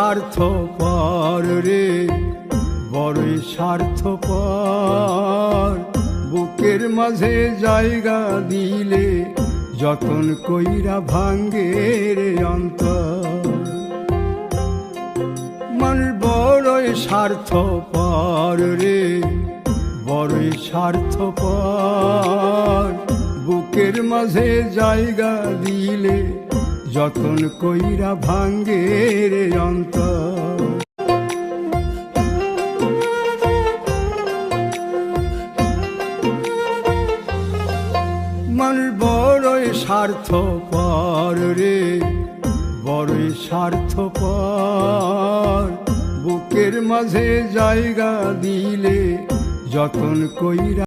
স্বার্থপর রে, বড়ই স্বার্থপর। বুকের মাঝে জায়গা দিলে যতন কইরা ভাঙ্গে রে অন্তর। মানুষ বড়ই স্বার্থপর রে, বড়ই স্বার্থপর। বুকের মাঝে জায়গা দিলে যতন কইরা ভাঙ্গে রে অন্তর। মানুষ বড়ই স্বার্থপর রে, বড়ই স্বার্থপর। বুকের মাঝে জায়গা দিলে যতন কইরা